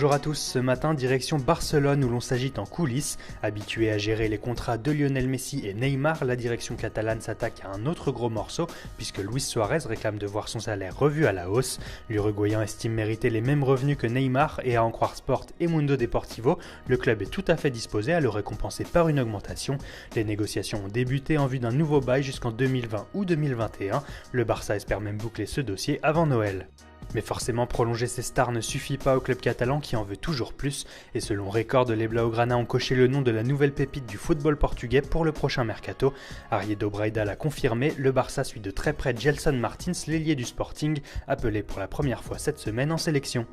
Bonjour à tous, ce matin direction Barcelone où l'on s'agite en coulisses. Habitué à gérer les contrats de Lionel Messi et Neymar, la direction catalane s'attaque à un autre gros morceau puisque Luis Suarez réclame de voir son salaire revu à la hausse. L'Uruguayen estime mériter les mêmes revenus que Neymar et à en croire Sport et Mundo Deportivo, le club est tout à fait disposé à le récompenser par une augmentation. Les négociations ont débuté en vue d'un nouveau bail jusqu'en 2020 ou 2021. Le Barça espère même boucler ce dossier avant Noël. Mais forcément, prolonger ses stars ne suffit pas au club catalan qui en veut toujours plus, et selon Record, les Blaugrana ont coché le nom de la nouvelle pépite du football portugais pour le prochain mercato. Ariedo Braida l'a confirmé, le Barça suit de très près Gelson Martins, l'ailier du Sporting, appelé pour la première fois cette semaine en sélection.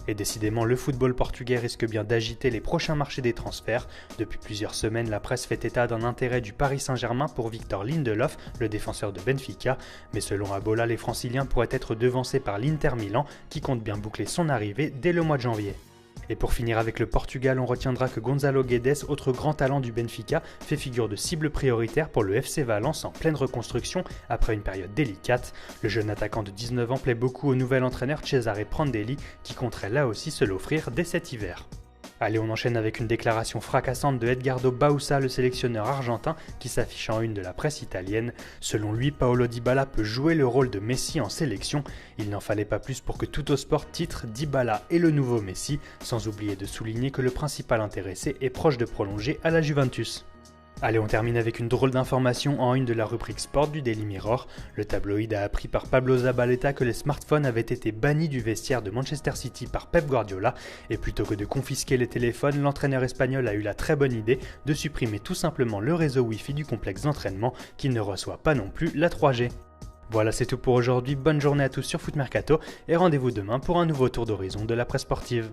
Et décidément, le football portugais risque bien d'agiter les prochains marchés des transferts. Depuis plusieurs semaines, la presse fait état d'un intérêt du Paris Saint-Germain pour Victor Lindelof, le défenseur de Benfica. Mais selon Abola, les Franciliens pourraient être devancés par l'Inter Milan, qui compte bien boucler son arrivée dès le mois de janvier. Et pour finir avec le Portugal, on retiendra que Gonzalo Guedes, autre grand talent du Benfica, fait figure de cible prioritaire pour le FC Valence en pleine reconstruction après une période délicate. Le jeune attaquant de 19 ans plaît beaucoup au nouvel entraîneur Cesare Prandelli qui compterait là aussi se l'offrir dès cet hiver. Allez, on enchaîne avec une déclaration fracassante de Edgardo Bauza, le sélectionneur argentin, qui s'affiche en une de la presse italienne. Selon lui, Paulo Dybala peut jouer le rôle de Messi en sélection. Il n'en fallait pas plus pour que Tuttosport titre Dybala est le nouveau Messi, sans oublier de souligner que le principal intéressé est proche de prolonger à la Juventus. Allez, on termine avec une drôle d'information en une de la rubrique Sport du Daily Mirror. Le tabloïd a appris par Pablo Zabaleta que les smartphones avaient été bannis du vestiaire de Manchester City par Pep Guardiola et plutôt que de confisquer les téléphones, l'entraîneur espagnol a eu la très bonne idée de supprimer tout simplement le réseau Wi-Fi du complexe d'entraînement qui ne reçoit pas non plus la 3G. Voilà, c'est tout pour aujourd'hui, bonne journée à tous sur Foot Mercato et rendez-vous demain pour un nouveau tour d'horizon de la presse sportive.